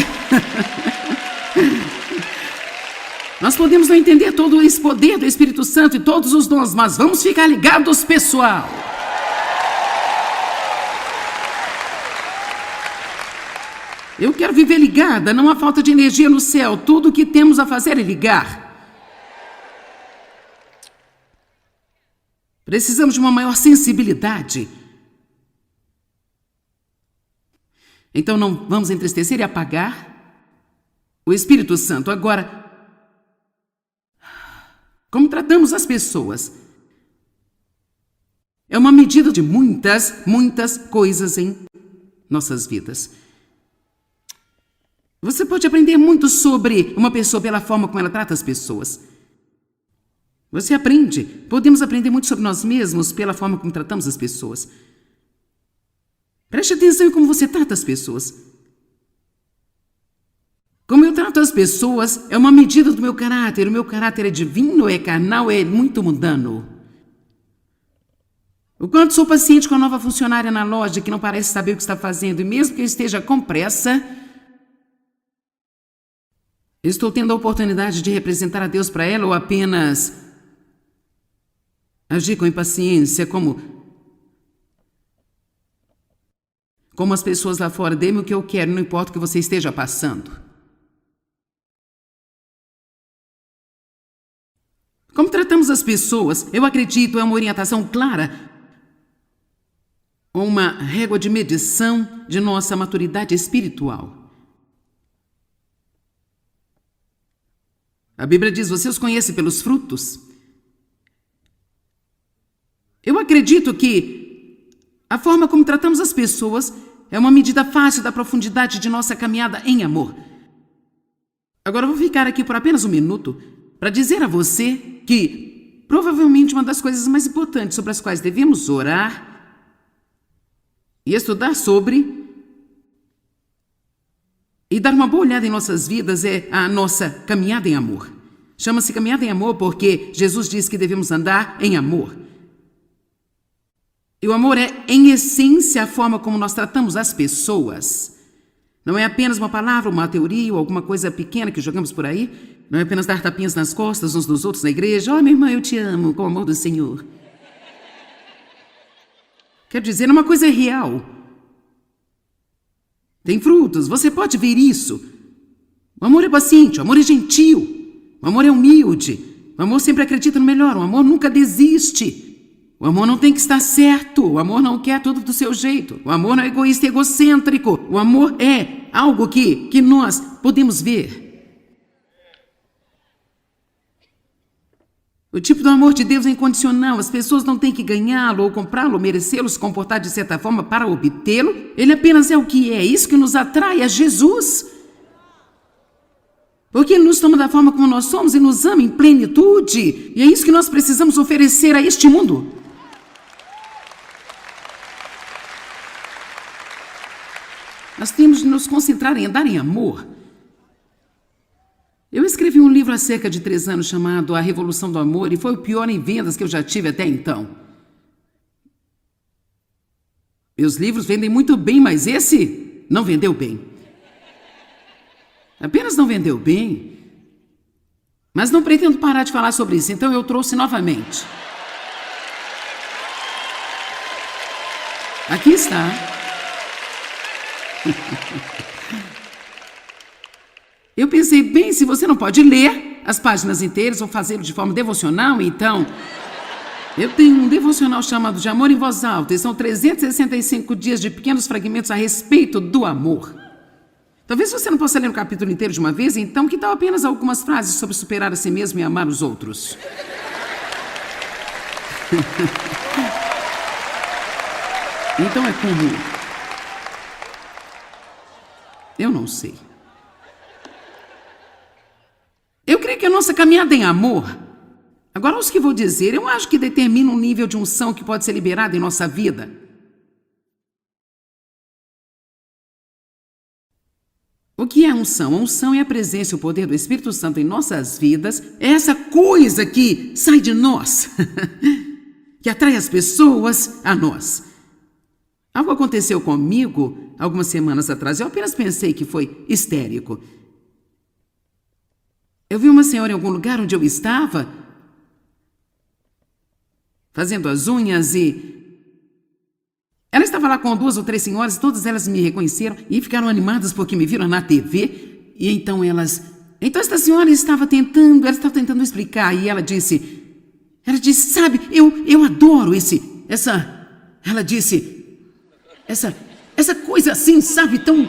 Nós podemos não entender todo esse poder do Espírito Santo e todos os dons, mas vamos ficar ligados, pessoal. Eu quero viver ligada, não há falta de energia no céu. Tudo o que temos a fazer é ligar. Precisamos de uma maior sensibilidade. Então não vamos entristecer e apagar o Espírito Santo. Agora, como tratamos as pessoas? É uma medida de muitas coisas em nossas vidas. Você pode aprender muito sobre uma pessoa pela forma como ela trata as pessoas. Você aprende. Podemos aprender muito sobre nós mesmos pela forma como tratamos as pessoas. Preste atenção em como você trata as pessoas. Como eu trato as pessoas é uma medida do meu caráter. O meu caráter é divino, é carnal, é muito mundano. O quanto sou paciente com a nova funcionária na loja que não parece saber o que está fazendo, e mesmo que eu esteja com pressa, estou tendo a oportunidade de representar a Deus para ela ou apenas agir com impaciência, como as pessoas lá fora. Dê-me o que eu quero, não importa o que você esteja passando. Como tratamos as pessoas, eu acredito, é uma orientação clara, uma régua de medição de nossa maturidade espiritual. A Bíblia diz, você os conhece pelos frutos. Eu acredito que A forma como tratamos as pessoas é uma medida fácil da profundidade de nossa caminhada em amor. Agora eu vou ficar aqui por apenas um minuto para dizer a você que provavelmente uma das coisas mais importantes sobre as quais devemos orar e estudar sobre e dar uma boa olhada em nossas vidas é a nossa caminhada em amor. Chama-se caminhada em amor porque Jesus diz que devemos andar em amor. E o amor é, em essência, a forma como nós tratamos as pessoas. Não é apenas uma palavra, uma teoria ou alguma coisa pequena que jogamos por aí. Não é apenas dar tapinhas nas costas uns dos outros na igreja. Minha irmã, eu te amo, com o amor do Senhor. Quer dizer, é uma coisa real. Tem frutos, você pode ver isso. O amor é paciente, o amor é gentil, o amor é humilde, o amor sempre acredita no melhor, o amor nunca desiste. O amor não tem que estar certo, o amor não quer tudo do seu jeito, o amor não é egoísta e egocêntrico, o amor é algo que nós podemos ver. O tipo do amor de Deus é incondicional, as pessoas não têm que ganhá-lo ou comprá-lo, ou merecê-lo, se comportar de certa forma para obtê-lo, ele apenas é o que é, isso que nos atrai a Jesus. Porque ele nos toma da forma como nós somos e nos ama em plenitude, e é isso que nós precisamos oferecer a este mundo. Nós temos de nos concentrar em andar em amor. Eu escrevi um livro há cerca de 3 anos chamado A Revolução do Amor e foi o pior em vendas que eu já tive até então. Meus livros vendem muito bem, mas esse não vendeu bem. Apenas não vendeu bem. Mas não pretendo parar de falar sobre isso, então eu trouxe novamente. Aqui está. Eu pensei, bem, se você não pode ler as páginas inteiras ou fazê-lo de forma devocional, então... Eu tenho um devocional chamado de Amor em Voz Alta, e são 365 dias de pequenos fragmentos a respeito do amor. Talvez você não possa ler o capítulo inteiro de uma vez, então que tal apenas algumas frases sobre superar a si mesmo e amar os outros? Então é como... Eu não sei. Eu creio que a nossa caminhada em amor... Agora, os que vou dizer, eu acho que determina um nível de unção que pode ser liberado em nossa vida. O que é unção? A unção é a presença e o poder do Espírito Santo em nossas vidas. É essa coisa que sai de nós, que atrai as pessoas a nós. Algo aconteceu comigo algumas semanas atrás. Eu apenas pensei que foi histérico. Eu vi uma senhora em algum lugar onde eu estava, fazendo as unhas e... Ela estava lá com 2 ou 3 senhoras, todas elas me reconheceram e ficaram animadas porque me viram na TV. E então elas... Então esta senhora estava tentando explicar e ela disse, sabe, eu adoro ela disse, essa coisa assim, sabe, tão...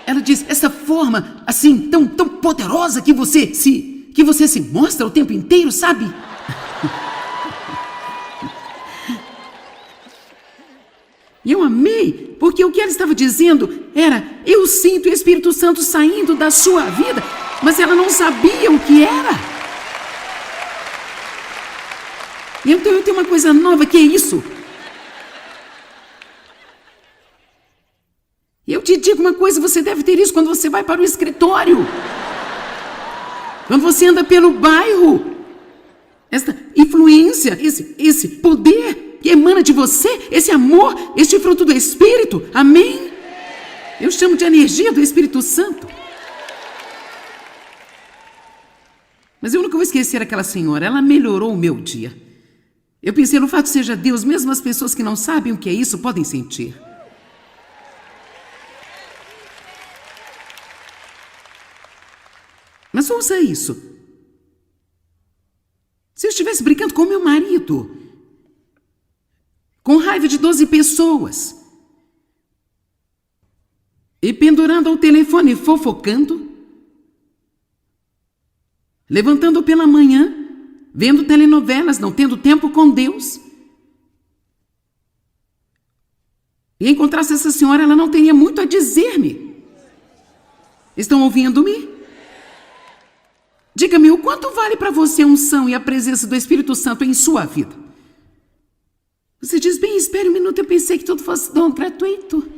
Ela disse, essa forma assim, tão poderosa que você se mostra o tempo inteiro, sabe? E eu amei, porque o que ela estava dizendo era, eu sinto o Espírito Santo saindo da sua vida, mas ela não sabia o que era. E então eu tenho uma coisa nova, que é isso. Eu te digo uma coisa, você deve ter isso quando você vai para o escritório. Quando você anda pelo bairro. Esta influência, esse poder que emana de você, esse amor, este fruto do Espírito. Amém? Eu chamo de energia do Espírito Santo. Mas eu nunca vou esquecer aquela senhora, ela melhorou o meu dia. Eu pensei, no fato seja Deus, mesmo as pessoas que não sabem o que é isso podem sentir. Mas ouça isso. Se eu estivesse brincando com meu marido, com raiva de 12 pessoas, e pendurando ao telefone, fofocando, levantando pela manhã, vendo telenovelas, não tendo tempo com Deus, e encontrasse essa senhora, ela não teria muito a dizer-me. Estão ouvindo-me? Diga-me, o quanto vale para você a unção e a presença do Espírito Santo em sua vida? Você diz, bem, espere um minuto, eu pensei que tudo fosse dom gratuito.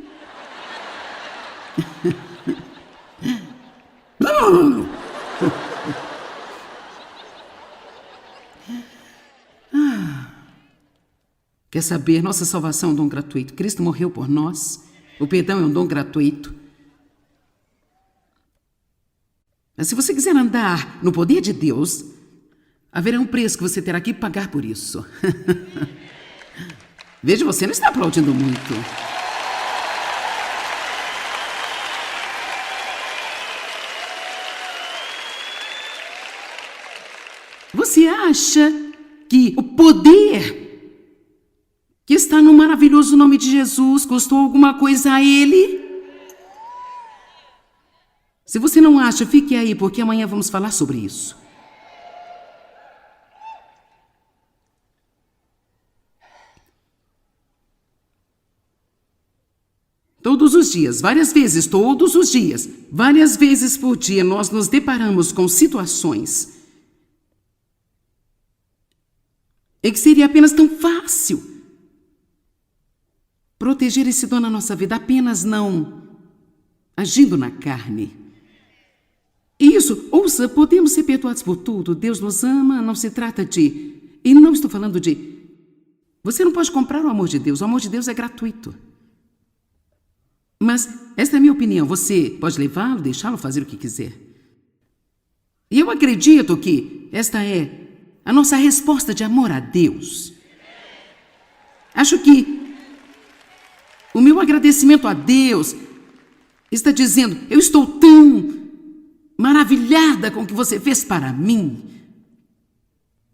Quer saber? Nossa salvação é um dom gratuito. Cristo morreu por nós. O perdão é um dom gratuito. Mas se você quiser andar no poder de Deus, haverá um preço que você terá que pagar por isso. Veja, você não está aplaudindo muito. Você acha que o poder que está no maravilhoso nome de Jesus custou alguma coisa a Ele? Se você não acha, fique aí, porque amanhã vamos falar sobre isso. Todos os dias, várias vezes, todos os dias, várias vezes por dia, nós nos deparamos com situações em que seria apenas tão fácil proteger esse dom na nossa vida, apenas não agindo na carne. Isso, ouça, podemos ser perdoados por tudo. Deus nos ama, não se trata de... E não estou falando de... Você não pode comprar o amor de Deus é gratuito. Mas esta é a minha opinião, você pode levá-lo, deixá-lo fazer o que quiser. E eu acredito que esta é a nossa resposta de amor a Deus. Acho que o meu agradecimento a Deus está dizendo, eu estou tão maravilhada com o que você fez para mim,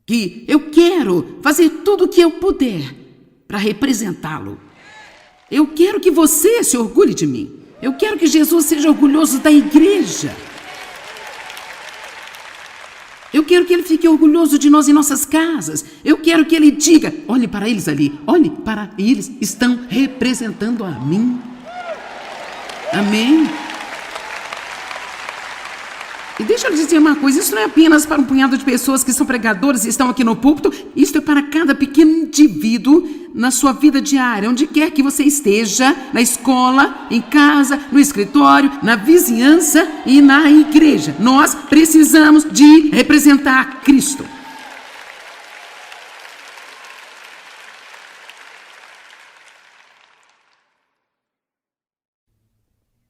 que eu quero fazer tudo o que eu puder para representá-lo. Eu quero que você se orgulhe de mim. Eu quero que Jesus seja orgulhoso da igreja. Eu quero que Ele fique orgulhoso de nós em nossas casas. Eu quero que Ele diga, olhe para eles ali, olhe para eles, estão representando a mim. Amém? E deixa eu dizer uma coisa, isso não é apenas para um punhado de pessoas que são pregadores e estão aqui no púlpito, isso é para cada pequeno indivíduo na sua vida diária, onde quer que você esteja, na escola, em casa, no escritório, na vizinhança e na igreja. Nós precisamos de representar Cristo.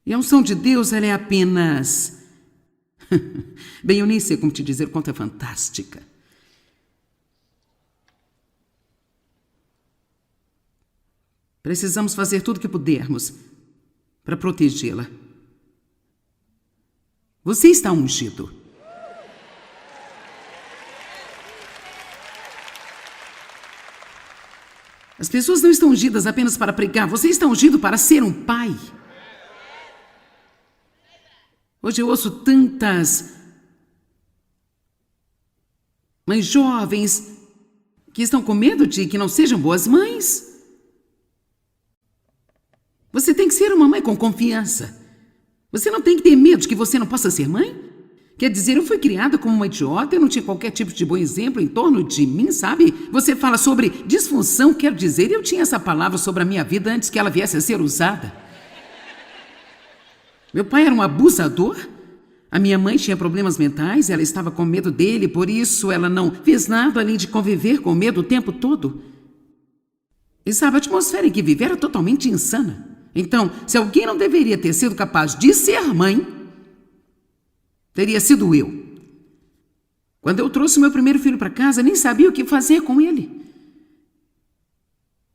E a unção de Deus, ela é apenas... Bem, eu nem sei como te dizer o quanto é fantástica. Precisamos fazer tudo o que pudermos para protegê-la. Você está ungido. As pessoas não estão ungidas apenas para pregar. Você está ungido para ser um pai. Hoje eu ouço tantas mães jovens que estão com medo de que não sejam boas mães. Você tem que ser uma mãe com confiança. Você não tem que ter medo de que você não possa ser mãe. Quer dizer, eu fui criada como uma idiota, eu não tinha qualquer tipo de bom exemplo em torno de mim, sabe? Você fala sobre disfunção, quero dizer, eu tinha essa palavra sobre a minha vida antes que ela viesse a ser usada. Meu pai era um abusador, a minha mãe tinha problemas mentais, ela estava com medo dele, por isso ela não fez nada além de conviver com medo o tempo todo. E sabe, a atmosfera em que vivia era totalmente insana. Então, se alguém não deveria ter sido capaz de ser mãe, teria sido eu. Quando eu trouxe o meu primeiro filho para casa, nem sabia o que fazer com ele.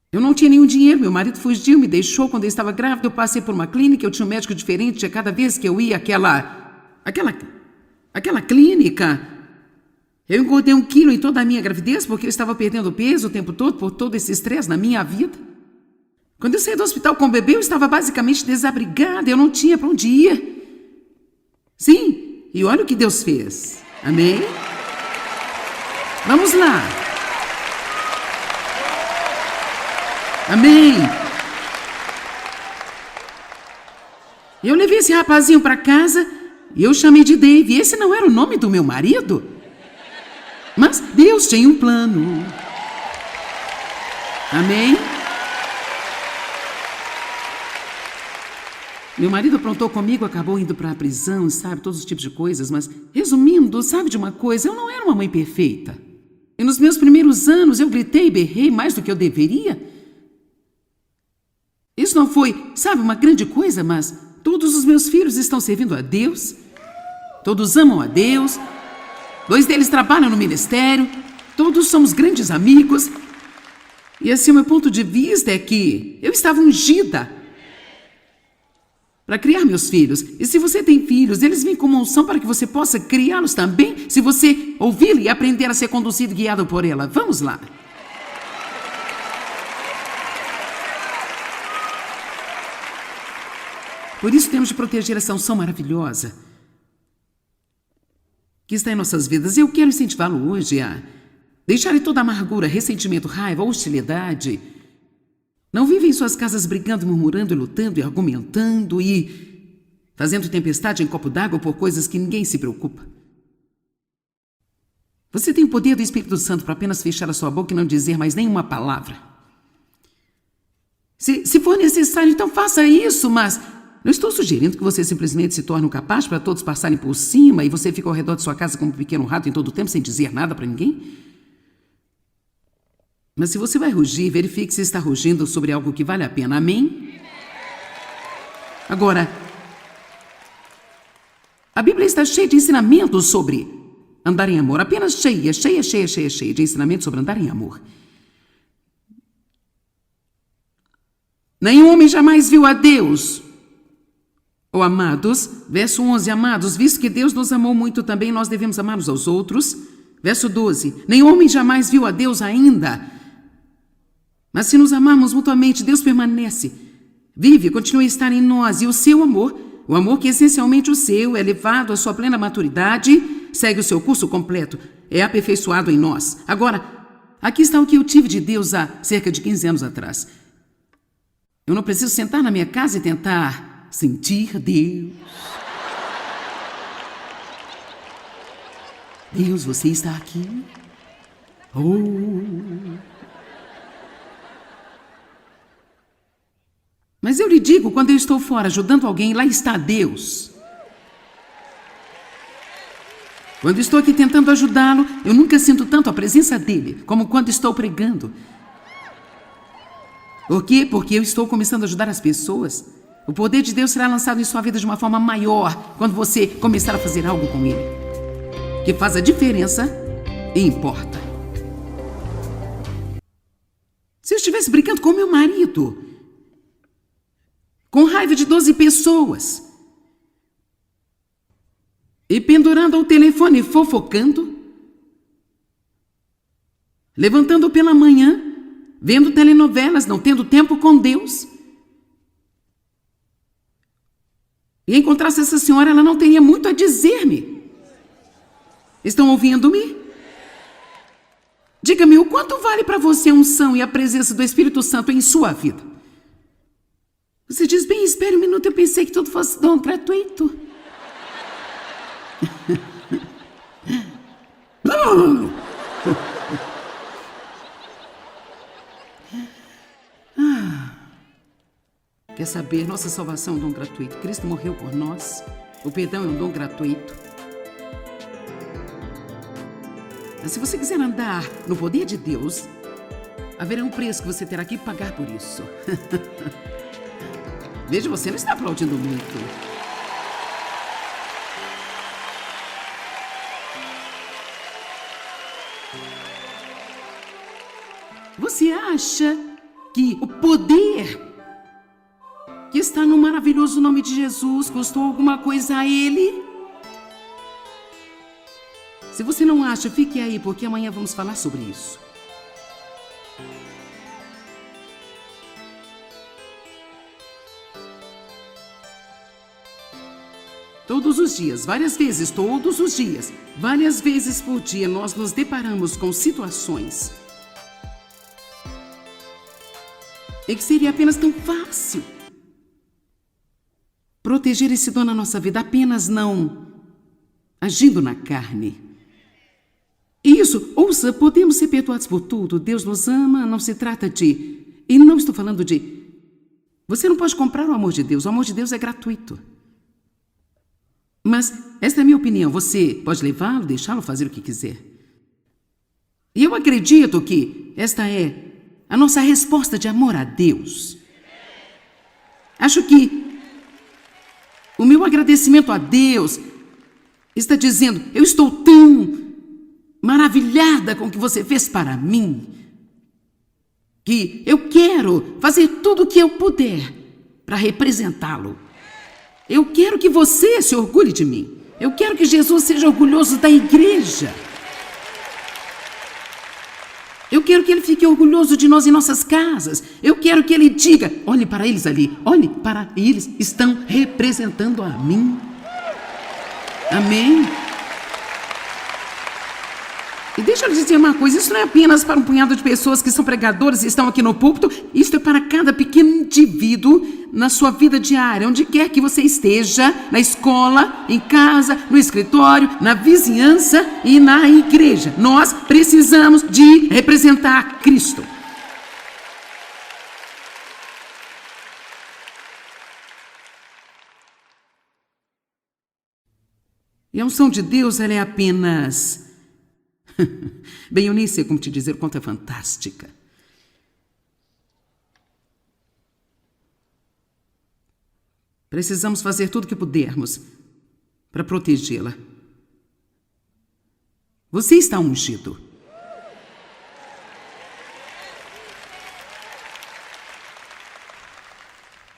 Eu não tinha nenhum dinheiro, meu marido fugiu, me deixou quando eu estava grávida, eu passei por uma clínica, eu tinha um médico diferente, a cada vez que eu ia àquela clínica, eu engordei 1 quilo em toda a minha gravidez, porque eu estava perdendo peso o tempo todo, por todo esse estresse na minha vida. Quando eu saí do hospital com o bebê, eu estava basicamente desabrigada, eu não tinha para onde ir. Sim, e olha o que Deus fez. Amém? Vamos lá. Eu levei esse rapazinho para casa e eu chamei de Dave. Esse não era o nome do meu marido. Mas Deus tinha um plano. Amém? Meu marido aprontou comigo, acabou indo para a prisão, sabe, todos os tipos de coisas, mas, resumindo, sabe de uma coisa, eu não era uma mãe perfeita. E nos meus primeiros anos eu gritei e berrei mais do que eu deveria. Isso não foi, sabe, uma grande coisa, mas todos os meus filhos estão servindo a Deus, todos amam a Deus, 2 deles trabalham no ministério, todos somos grandes amigos. E assim, o meu ponto de vista é que eu estava ungida para criar meus filhos. E se você tem filhos, eles vêm com uma unção para que você possa criá-los também, se você ouvi-la e aprender a ser conduzido e guiado por ela. Vamos lá. Por isso temos de proteger essa unção maravilhosa que está em nossas vidas. Eu quero incentivá-lo hoje a deixar toda amargura, ressentimento, raiva, hostilidade. Não vivem em suas casas brigando, murmurando, e lutando e argumentando e fazendo tempestade em copo d'água por coisas que ninguém se preocupa. Você tem o poder do Espírito Santo para apenas fechar a sua boca e não dizer mais nenhuma palavra. Se for necessário, então faça isso, mas não estou sugerindo que você simplesmente se torne um capaz para todos passarem por cima e você fica ao redor de sua casa como um pequeno rato em todo o tempo sem dizer nada para ninguém. Mas se você vai rugir, verifique se está rugindo sobre algo que vale a pena. Amém? Agora, a Bíblia está cheia de ensinamentos sobre andar em amor. Apenas cheia de ensinamentos sobre andar em amor. Nenhum homem jamais viu a Deus. Ou amados, verso 11, amados, visto que Deus nos amou muito também, nós devemos amar uns aos outros. Verso 12, nenhum homem jamais viu a Deus ainda. Mas se nos amarmos mutuamente, Deus permanece, vive, continua a estar em nós. E o seu amor, o amor que é essencialmente o seu, é levado à sua plena maturidade, segue o seu curso completo, é aperfeiçoado em nós. Agora, aqui está o que eu tive de Deus há cerca de 15 anos atrás. Eu não preciso sentar na minha casa e tentar sentir Deus. Deus, você está aqui? Oh... Mas eu lhe digo, quando eu estou fora ajudando alguém, lá está Deus. Quando estou aqui tentando ajudá-lo, eu nunca sinto tanto a presença dele como quando estou pregando. Por quê? Porque eu estou começando a ajudar as pessoas. O poder de Deus será lançado em sua vida de uma forma maior quando você começar a fazer algo com ele, que faz a diferença e importa. Se eu estivesse brincando com meu marido, com raiva de 12 pessoas, e pendurando ao telefone, fofocando, levantando pela manhã, vendo telenovelas, não tendo tempo com Deus, e encontrasse essa senhora, ela não teria muito a dizer-me. Estão ouvindo-me? Diga-me, o quanto vale para você a unção e a presença do Espírito Santo em sua vida? Você diz, bem, espere um minuto, eu pensei que tudo fosse dom gratuito. Quer saber? Nossa salvação é um dom gratuito. Cristo morreu por nós. O perdão é um dom gratuito. Mas se você quiser andar no poder de Deus, haverá um preço que você terá que pagar por isso. Veja, você não está aplaudindo muito. Você acha que o poder que está no maravilhoso nome de Jesus custou alguma coisa a Ele? Se você não acha, fique aí, porque amanhã vamos falar sobre isso. Todos os dias, várias vezes, todos os dias, várias vezes por dia, nós nos deparamos com situações em que seria apenas tão fácil proteger esse dom na nossa vida, apenas não agindo na carne. Isso, ouça, podemos ser perdoados por tudo. Deus nos ama, não se trata de... E não estou falando de... Você não pode comprar o amor de Deus. O amor de Deus é gratuito. Mas esta é a minha opinião. Você pode levá-lo, deixá-lo fazer o que quiser. E eu acredito que esta é a nossa resposta de amor a Deus. Acho que o meu agradecimento a Deus está dizendo: eu estou tão maravilhada com o que você fez para mim, que eu quero fazer tudo o que eu puder para representá-lo. Eu quero que você se orgulhe de mim. Eu quero que Jesus seja orgulhoso da igreja. Eu quero que ele fique orgulhoso de nós em nossas casas. Eu quero que ele diga: olhe para eles ali, olhe para eles, estão representando a mim. Amém? E deixa eu dizer uma coisa, isso não é apenas para um punhado de pessoas que são pregadoras e estão aqui no púlpito, isso é para cada pequeno indivíduo na sua vida diária, onde quer que você esteja, na escola, em casa, no escritório, na vizinhança e na igreja. Nós precisamos de representar Cristo. E a unção de Deus, ela é apenas... Bem, eu nem sei como te dizer o quanto é fantástica. Precisamos fazer tudo o que pudermos para protegê-la. Você está ungido.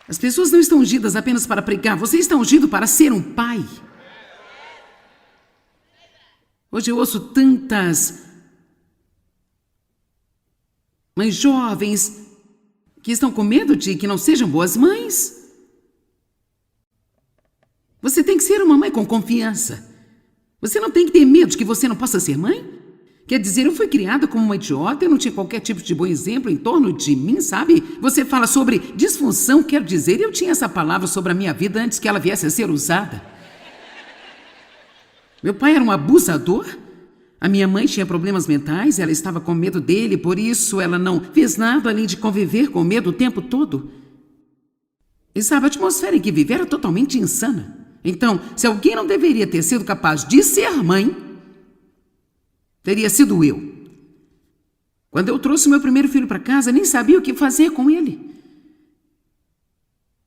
As pessoas não estão ungidas apenas para pregar. Você está ungido para ser um pai. Hoje eu ouço tantas mães jovens que estão com medo de que não sejam boas mães. Você tem que ser uma mãe com confiança. Você não tem que ter medo de que você não possa ser mãe. Quer dizer, eu fui criada como uma idiota, eu não tinha qualquer tipo de bom exemplo em torno de mim, sabe? Você fala sobre disfunção, quero dizer, eu tinha essa palavra sobre a minha vida antes que ela viesse a ser usada. Meu pai era um abusador. A minha mãe tinha problemas mentais, ela estava com medo dele, por isso ela não fez nada além de conviver com medo o tempo todo. E sabe, a atmosfera em que vivia era totalmente insana. Então, se alguém não deveria ter sido capaz de ser mãe, teria sido eu. Quando eu trouxe meu primeiro filho para casa, nem sabia o que fazer com ele.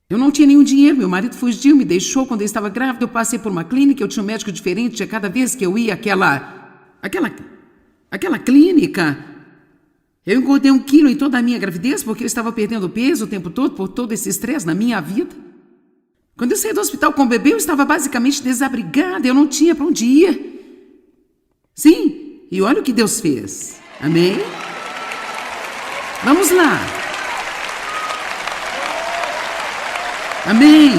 Eu não tinha nenhum dinheiro, meu marido fugiu, me deixou quando eu estava grávida, eu passei por uma clínica, eu tinha um médico diferente a cada vez que eu ia àquela clínica. Eu engordei 1 quilo em toda a minha gravidez porque eu estava perdendo peso o tempo todo por todo esse estresse na minha vida. Quando eu saí do hospital com o bebê, eu estava basicamente desabrigada, eu não tinha para onde ir. Sim, e olha o que Deus fez. Amém? Vamos lá. Amém.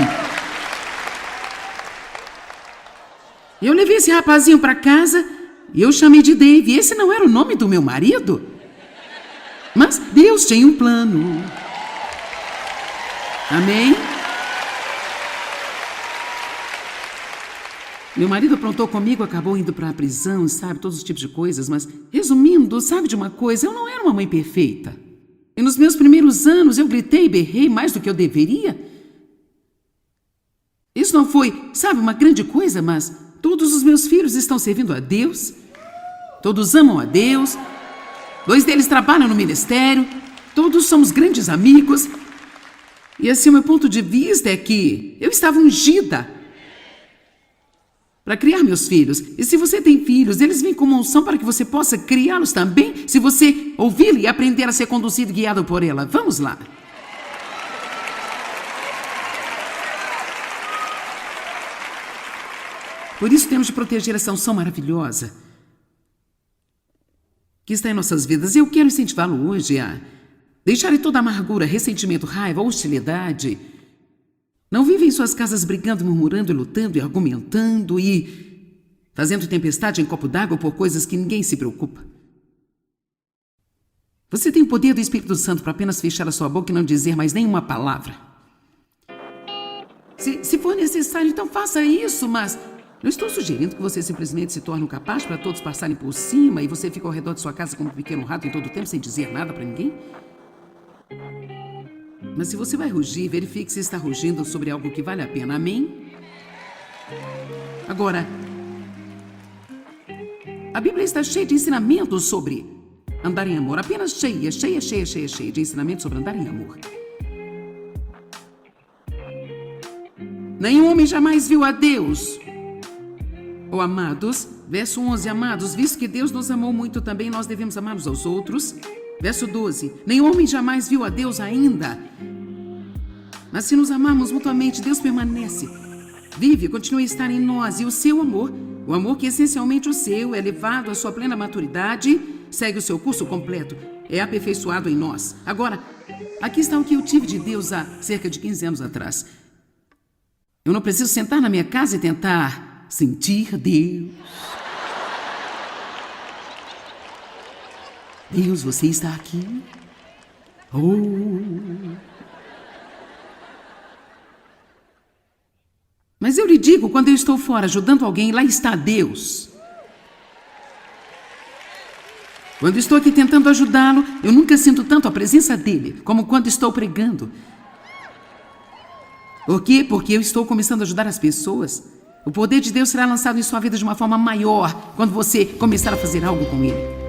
Eu levei esse rapazinho para casa e eu chamei de Dave. Esse não era o nome do meu marido. Mas Deus tinha um plano. Amém? Meu marido aprontou comigo, acabou indo para a prisão, sabe, todos os tipos de coisas. Mas, resumindo, sabe de uma coisa? Eu não era uma mãe perfeita. E nos meus primeiros anos eu gritei e berrei mais do que eu deveria. Isso não foi, sabe, uma grande coisa, mas todos os meus filhos estão servindo a Deus. Todos amam a Deus. 2 deles trabalham no ministério. Todos somos grandes amigos. E assim, o meu ponto de vista é que eu estava ungida para criar meus filhos. E se você tem filhos, eles vêm com uma unção para que você possa criá-los também, se você ouvi-la e aprender a ser conduzido e guiado por ela. Vamos lá. Por isso temos de proteger essa unção maravilhosa que está em nossas vidas. Eu quero incentivá-lo hoje a deixar toda amargura, ressentimento, raiva, hostilidade. Não vive em suas casas brigando, murmurando, e lutando e argumentando e fazendo tempestade em copo d'água por coisas que ninguém se preocupa. Você tem o poder do Espírito Santo para apenas fechar a sua boca e não dizer mais nenhuma palavra. Se for necessário, então faça isso, mas não estou sugerindo que você simplesmente se torne um capaz para todos passarem por cima e você fica ao redor de sua casa como um pequeno rato em todo o tempo sem dizer nada para ninguém. Mas se você vai rugir, verifique se está rugindo sobre algo que vale a pena. Amém? Agora, a Bíblia está cheia de ensinamentos sobre andar em amor. Apenas cheia de ensinamentos sobre andar em amor. Nenhum homem jamais viu a Deus. Oh, amados, verso 11, amados, visto que Deus nos amou muito também, nós devemos amar uns aos outros. Verso 12, nenhum homem jamais viu a Deus ainda. Mas se nos amarmos mutuamente, Deus permanece, vive, continua a estar em nós. E o seu amor, o amor que é essencialmente o seu, é levado à sua plena maturidade, segue o seu curso completo, é aperfeiçoado em nós. Agora, aqui está o que eu tive de Deus há cerca de 15 anos atrás. Eu não preciso sentar na minha casa e tentar sentir Deus. Deus, você está aqui? Oh. Mas eu lhe digo, quando eu estou fora ajudando alguém, lá está Deus. Quando estou aqui tentando ajudá-lo, eu nunca sinto tanto a presença dele como quando estou pregando. Por quê? Porque eu estou começando a ajudar as pessoas. O poder de Deus será lançado em sua vida de uma forma maior quando você começar a fazer algo com ele.